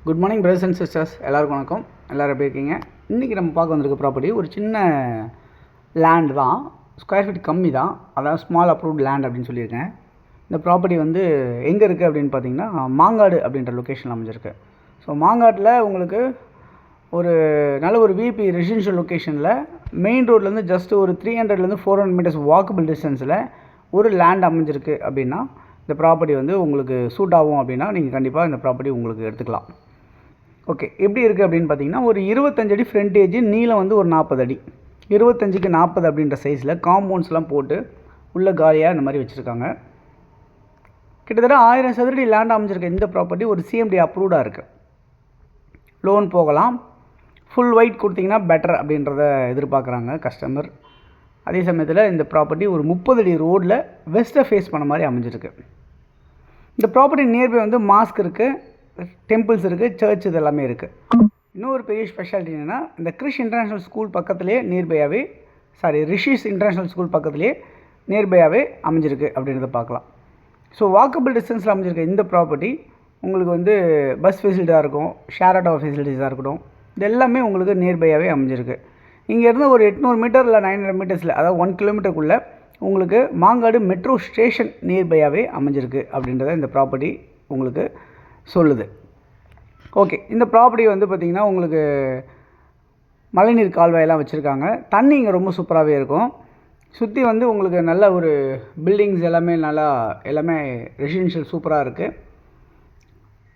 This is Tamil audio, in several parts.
Good morning brothers and sisters, எல்லாருக்கும் வணக்கம். எல்லோரும் எப்படி இருக்கீங்க? இன்றைக்கி நம்ம பார்க்க வந்திருக்க ப்ராப்பர்ட்டி ஒரு சின்ன லேண்ட் தான், ஸ்கொயர் ஃபீட் கம்மி தான், அதாவது ஸ்மால் அப்ரூவ்ட் லேண்ட் அப்படின்னு சொல்லியிருக்கேன். இந்த ப்ராப்பர்ட்டி வந்து எங்கே இருக்குது அப்படின்னு பார்த்தீங்கன்னா மாங்காடு அப்படின்ற லொக்கேஷனில் அமைஞ்சிருக்கு. ஸோ மாங்காட்டில் உங்களுக்கு ஒரு நல்ல ஒரு விபி ரெசிடென்ஷியல் லொக்கேஷனில் மெயின் ரோட்லேருந்து ஜஸ்ட் ஒரு 300 400 மீட்டர்ஸ் வாக்கபிள் டிஸ்டன்ஸில் ஒரு லேண்ட் அமைஞ்சிருக்கு. அப்படின்னா இந்த ப்ராப்பர்ட்டி வந்து உங்களுக்கு சூட் ஆகும் அப்படின்னா நீங்கள் கண்டிப்பாக இந்த ப்ராப்பர்ட்டி உங்களுக்கு எடுத்துக்கலாம். ஓகே, எப்படி இருக்குது அப்படின்னு பார்த்தீங்கன்னா ஒரு 25 அடி ஃப்ரண்டேஜ், நீளம் வந்து ஒரு 40 அடி, 25க்கு 40 அப்படின்ற சைஸில் காம்பவுண்ட்ஸ்லாம் போட்டு உள்ள காலியாக இந்த மாதிரி வச்சுருக்காங்க. கிட்டத்தட்ட 1000 சதுரடி லேண்ட் அமைஞ்சிருக்க இந்த ப்ராப்பர்ட்டி ஒரு சிஎம்டி அப்ரூவ்டாக இருக்குது. லோன் போகலாம். ஃபுல் ஒயிட் கொடுத்தீங்கன்னா பெட்டர் அப்படின்றத எதிர்பார்க்குறாங்க கஸ்டமர். அதே சமயத்தில் இந்த ப்ராப்பர்ட்டி ஒரு 30 அடி ரோடில் வெஸ்ட்டை ஃபேஸ் பண்ண மாதிரி அமைஞ்சிருக்கு. இந்த ப்ராப்பர்ட்டி நியர்பை வந்து மாஸ்க் இருக்குது, டெம்பிள்ஸ் இருக்குது, சர்ச் இது எல்லாமே இருக்குது. இன்னொரு பெரிய ஸ்பெஷாலிட்டி என்னென்னா இந்த கிறிஷ் இன்டர்நேஷ்னல் ஸ்கூல் பக்கத்துலேயே நியர்பையாகவே ரிஷிஸ் இன்டர்நேஷ்னல் ஸ்கூல் பக்கத்துலேயே நியர்பையாகவே அமைஞ்சிருக்கு அப்படின்றத பார்க்கலாம். ஸோ வாக்கபிள் டிஸ்டன்ஸில் அமைஞ்சிருக்க இந்த ப்ராப்பர்ட்டி உங்களுக்கு வந்து பஸ் ஃபெசிலிட்டியாக இருக்கும், ஷேர் ஆட்டோ ஃபெசிலிட்டிஸாக இருக்கட்டும், இது எல்லாமே உங்களுக்கு நியர்பையாகவே அமைஞ்சிருக்கு. இங்கேருந்து ஒரு 800 மீட்டர் இல்லை 900 மீட்டர்ஸில், அதாவது 1 கிலோமீட்டருக்குள்ளே உங்களுக்கு மாங்காடு மெட்ரோ ஸ்டேஷன் நியர்பையாகவே அமைஞ்சிருக்கு அப்படின்றத இந்த ப்ராப்பர்ட்டி உங்களுக்கு சொல்லுது. ஓகே, இந்த ப்ராப்பர்ட்டி வந்து பார்த்திங்கன்னா உங்களுக்கு மழைநீர் கால்வாயெல்லாம் வச்சுருக்காங்க. தண்ணி இங்கே ரொம்ப சூப்பராகவே இருக்கும். சுற்றி வந்து உங்களுக்கு நல்ல ஒரு பில்டிங்ஸ் எல்லாமே ரெசிடென்ஷியல் சூப்பராக இருக்குது.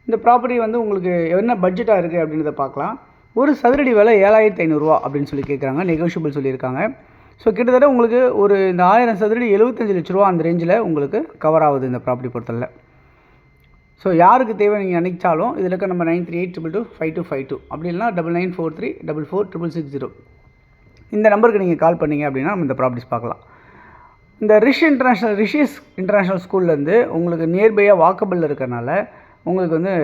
இந்த ப்ராப்பர்ட்டி வந்து உங்களுக்கு என்ன பட்ஜெட்டாக இருக்குது அப்படின்றத பார்க்கலாம். ஒரு சதுரடி விலை 7500 ரூபா அப்படின்னு சொல்லி கேட்குறாங்க, நெகோஷியபிள் சொல்லியிருக்காங்க. ஸோ கிட்டத்தட்ட உங்களுக்கு ஒரு இந்த 1000 சதுரடி 75 லட்ச ரூபா அந்த ரேஞ்சில் உங்களுக்கு கவர் ஆகுது இந்த ப்ராப்பர்ட்டி பொறுத்தவரை. ஸோ யாருக்கு தேவை நீங்கள் நினைச்சாலும் இதில் இருக்க நம்ம 9382225252 அப்படி இல்லைனா 9943444660 இந்த நம்பருக்கு நீங்கள் கால் பண்ணிங்க அப்படின்னா நம்ம இந்த ப்ராப்பர்ட்டிஸ் பார்க்கலாம். இந்த ரிஷிஸ் இன்டர்நேஷ்னல் ஸ்கூல்லேருந்து உங்களுக்கு நியர்பையாக வாக்கபிள் இருக்கிறனால உங்களுக்கு வந்து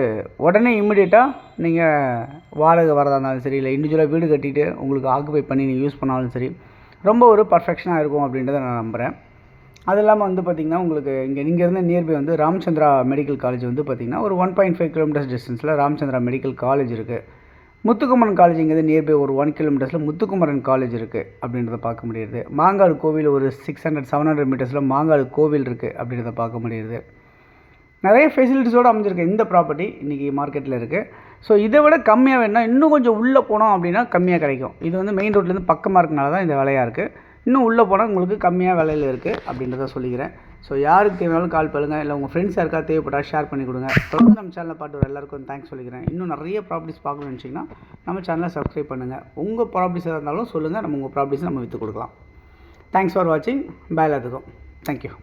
உடனே இம்மிடியேட்டாக நீங்கள் வாடகை வரதா இருந்தாலும் சரி, இல்லை இண்டிவிஜுவலாக வீடு கட்டிட்டு உங்களுக்கு ஆக்குபை பண்ணி நீங்கள் யூஸ் பண்ணாலும் சரி, ரொம்ப ஒரு பர்ஃபெக்ஷனாக இருக்கும் அப்படின்றத நான் நம்புகிறேன். அது இல்லாமல் வந்து பார்த்திங்கன்னா உங்களுக்கு இங்கேருந்து நியர்பை வந்து ராமச்சந்திரா மெடிக்கல் காலேஜ் வந்து பார்த்திங்கன்னா ஒரு 1.5 கிலோமீட்டர்ஸ் டிஸ்டன்ஸில் ராமச்சந்திரா மெடிக்கல் காலேஜ் இருக்குது. முத்துக்குமரன் காலேஜ் இங்கேருந்து நியர்பை ஒரு 1 கிலோமீட்டர்ஸில் முத்துக்குமரன் காலேஜ் இருக்குது அப்படின்றத பார்க்க முடியுது. மாங்காடு கோவில் ஒரு 600-700 மீட்டர்ஸில் மாங்காடு கோவில் இருக்குது அப்படின்றத பார்க்க முடியுது. நிறைய ஃபெசிலிட்டிஸோடு அமைஞ்சிருக்கு இந்த ப்ராப்பர்ட்டி இன்றைக்கி மார்க்கெட்டில் இருக்குது. ஸோ இதை விட கம்மியாக வேணுன்னா இன்னும் கொஞ்சம் உள்ளே போனோம் அப்படின்னா கம்மியாக கிடைக்கும். இது வந்து மெயின் ரோட்லேருந்து பக்கமாக இருக்கனால தான் இந்த விலையாக இருக்குது. இன்னும் உள்ளே போனால் உங்களுக்கு கம்மியாக விலையில் இருக்குது அப்படின்றத சொல்லிக்கிறேன். ஸோ யாருக்கு தேவையாலும் கால் பண்ணுங்கள், இல்லை உங்கள் ஃப்ரெண்ட்ஸ் யாருக்கா தேவைப்பட்டால் ஷேர் பண்ணி கொடுங்க. தொடர்ந்து நம்ம சேனலை பார்த்து வர எல்லாருக்கும் தேங்க்ஸ் சொல்லிக்கிறேன். இன்னும் நிறைய ப்ராப்பர்ட்டிஸ் பார்க்கணும்னு நினச்சிங்கன்னா நம்ம சேனலை சப்ஸ்கிரைப் பண்ணுங்கள். உங்கள் ப்ராப்பர்ட்டிஸ் எதாக இருந்தாலும் சொல்லுங்கள், நம்ம உங்கள் ப்ராப்பர்ட்டிஸ் நம்ம விற்று கொடுக்கலாம். தேங்க்ஸ் ஃபார் வாட்சிங். பாய் எல்லாத்துக்கும். தேங்க்யூ.